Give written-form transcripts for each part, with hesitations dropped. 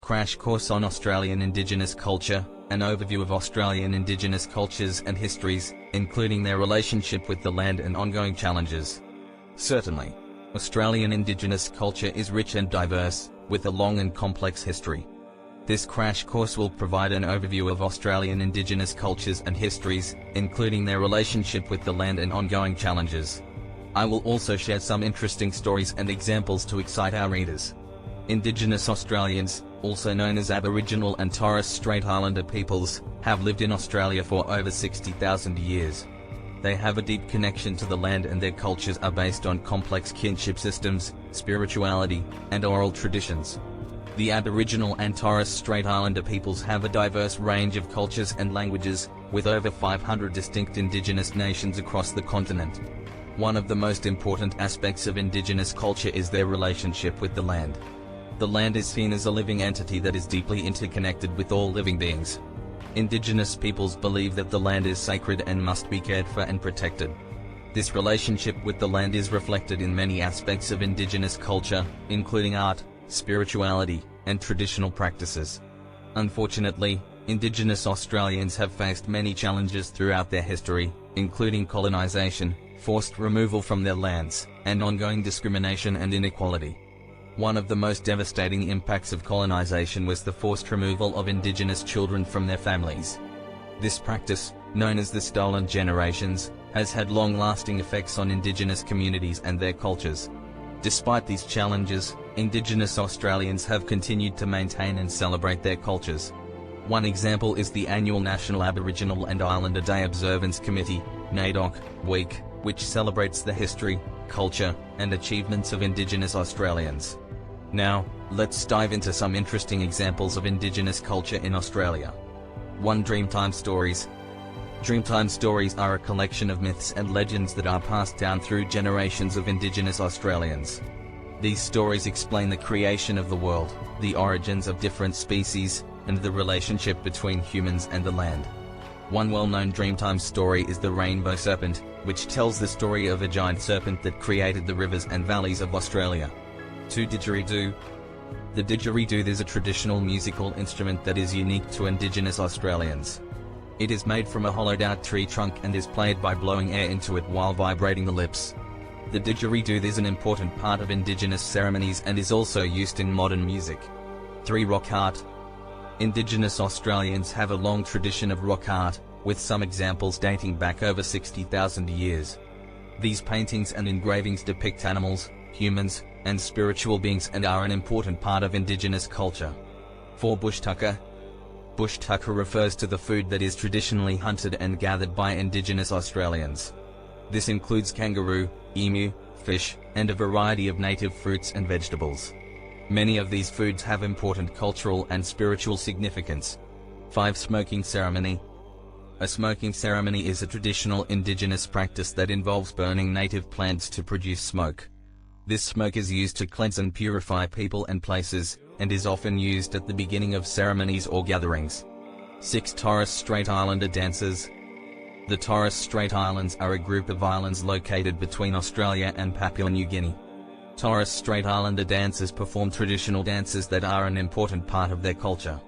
Crash course on Australian Indigenous culture, an overview of Australian Indigenous cultures and histories, including their relationship with the land and ongoing challenges. Certainly, Australian Indigenous culture is rich and diverse, with a long and complex history. This crash course will provide an overview of Australian Indigenous cultures and histories, including their relationship with the land and ongoing challenges. I will also share some interesting stories and examples to excite our readers. Indigenous Australians, also known as Aboriginal and Torres Strait Islander peoples, have lived in Australia for over 60,000 years. They have a deep connection to the land, and their cultures are based on complex kinship systems, spirituality, and oral traditions. The Aboriginal and Torres Strait Islander peoples have a diverse range of cultures and languages, with over 500 distinct Indigenous nations across the continent. One of the most important aspects of Indigenous culture is their relationship with the land. The land is seen as a living entity that is deeply interconnected with all living beings. Indigenous peoples believe that the land is sacred and must be cared for and protected. This relationship with the land is reflected in many aspects of Indigenous culture, including art, spirituality, and traditional practices. Unfortunately, Indigenous Australians have faced many challenges throughout their history, including colonization, forced removal from their lands, and ongoing discrimination and inequality. One of the most devastating impacts of colonization was the forced removal of Indigenous children from their families. This practice, known as the stolen generations, has had long-lasting effects on Indigenous communities and their cultures. Despite these challenges, Indigenous Australians have continued to maintain and celebrate their cultures. One example is the annual National Aboriginal and Islander Day Observance Committee, NAIDOC, Week, which celebrates the history, culture, and achievements of Indigenous Australians. Now, let's dive into some interesting examples of Indigenous culture in Australia. 1. Dreamtime stories. Dreamtime stories are a collection of myths and legends that are passed down through generations of Indigenous Australians. These stories explain the creation of the world, the origins of different species, and the relationship between humans and the land. One well-known Dreamtime story is the Rainbow Serpent, which tells the story of a giant serpent that created the rivers and valleys of Australia. 2. Didgeridoo. The didgeridoo is a traditional musical instrument that is unique to Indigenous Australians. It is made from a hollowed-out tree trunk and is played by blowing air into it while vibrating the lips. The didgeridoo is an important part of Indigenous ceremonies and is also used in modern music. 3. Rock art. Indigenous Australians have a long tradition of rock art, with some examples dating back over 60,000 years. These paintings and engravings depict animals, humans, and spiritual beings and are an important part of Indigenous culture. 4. Bush tucker. Bush tucker refers to the food that is traditionally hunted and gathered by Indigenous Australians. This includes kangaroo, emu, fish, and a variety of native fruits and vegetables. Many of these foods have important cultural and spiritual significance. 5. Smoking ceremony. A smoking ceremony is a traditional Indigenous practice that involves burning native plants to produce smoke. This smoke is used to cleanse and purify people and places, and is often used at the beginning of ceremonies or gatherings. 6. Torres Strait Islander dances. The Torres Strait Islands are a group of islands located between Australia and Papua New Guinea. Torres Strait Islander dancers perform traditional dances that are an important part of their culture.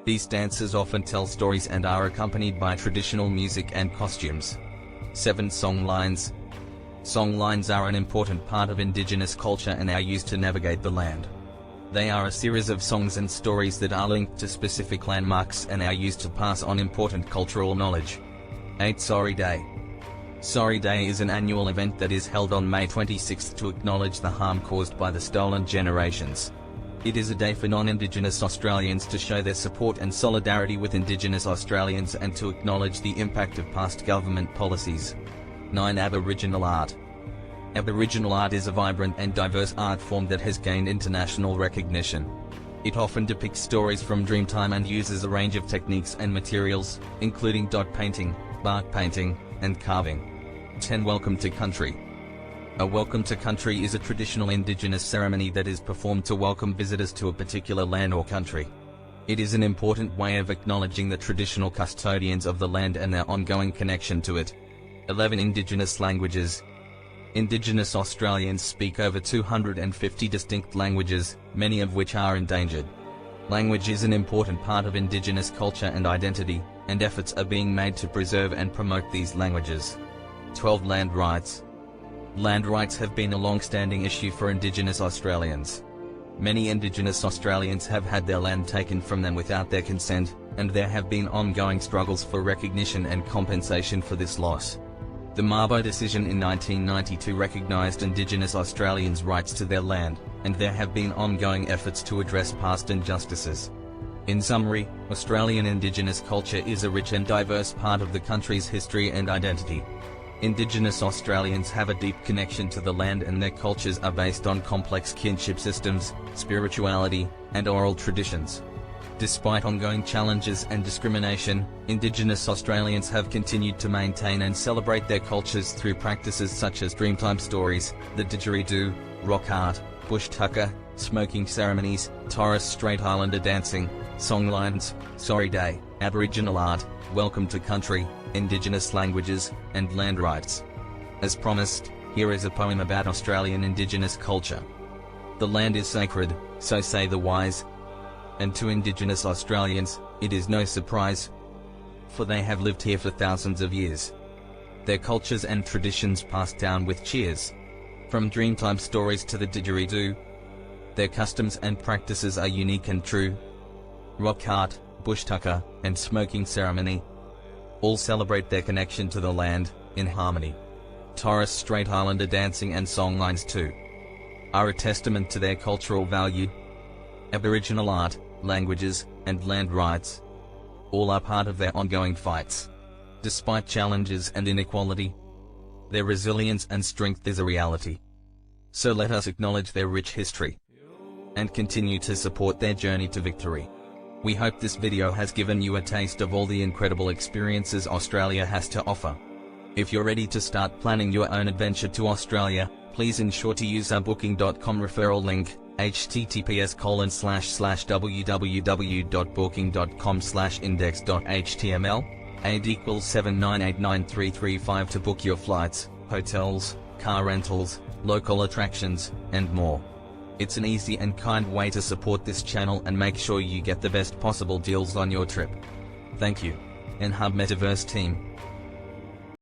These dances often tell stories and are accompanied by traditional music and costumes. 7. Songlines. Songlines are an important part of Indigenous culture and are used to navigate the land. They are a series of songs and stories that are linked to specific landmarks and are used to pass on important cultural knowledge. 8. Sorry Day. Sorry Day is an annual event that is held on May 26 to acknowledge the harm caused by the stolen generations. It is a day for non-Indigenous Australians to show their support and solidarity with Indigenous Australians and to acknowledge the impact of past government policies. 9. Aboriginal art. Aboriginal art is a vibrant and diverse art form that has gained international recognition. It often depicts stories from Dreamtime and uses a range of techniques and materials, including dot painting, bark painting, and carving. 10. Welcome to Country. A welcome to country is a traditional Indigenous ceremony that is performed to welcome visitors to a particular land or country. It is an important way of acknowledging the traditional custodians of the land and their ongoing connection to it. 11. Indigenous languages. Indigenous Australians speak over 250 distinct languages, many of which are endangered. Language is an important part of Indigenous culture and identity, and efforts are being made to preserve and promote these languages. 12. Land rights. Land rights have been a long-standing issue for Indigenous Australians. Many Indigenous Australians have had their land taken from them without their consent, and there have been ongoing struggles for recognition and compensation for this loss. The Mabo decision in 1992 recognised Indigenous Australians' rights to their land, and there have been ongoing efforts to address past injustices. In summary, Australian Indigenous culture is a rich and diverse part of the country's history and identity. Indigenous Australians have a deep connection to the land, and their cultures are based on complex kinship systems, spirituality, and oral traditions. Despite ongoing challenges and discrimination, Indigenous Australians have continued to maintain and celebrate their cultures through practices such as Dreamtime stories, the Didgeridoo, rock art, bush tucker, smoking ceremonies, Torres Strait Islander dancing, Songlines, Sorry Day, Aboriginal art, Welcome to Country, Indigenous languages, and land rights. As promised, here is a poem about Australian Indigenous culture. The land is sacred, so say the wise. And to Indigenous Australians, it is no surprise, for they have lived here for thousands of years. Their cultures and traditions passed down with cheers. From Dreamtime stories to the Didgeridoo, their customs and practices are unique and true. Rock art, bush tucker, and smoking ceremony all celebrate their connection to the land, in harmony. Torres Strait Islander dancing and songlines too are a testament to their cultural value. Aboriginal art, languages, and land rights all are part of their ongoing fights. Despite challenges and inequality, their resilience and strength is a reality. So let us acknowledge their rich history and continue to support their journey to victory. We hope this video has given you a taste of all the incredible experiences Australia has to offer. If you're ready to start planning your own adventure to Australia, please ensure to use our booking.com referral link, https://www.booking.com/index.html, = 7989335 to book your flights, hotels, car rentals, local attractions, and more. It's an easy and kind way to support this channel and make sure you get the best possible deals on your trip. Thank you. And Hub Metaverse team.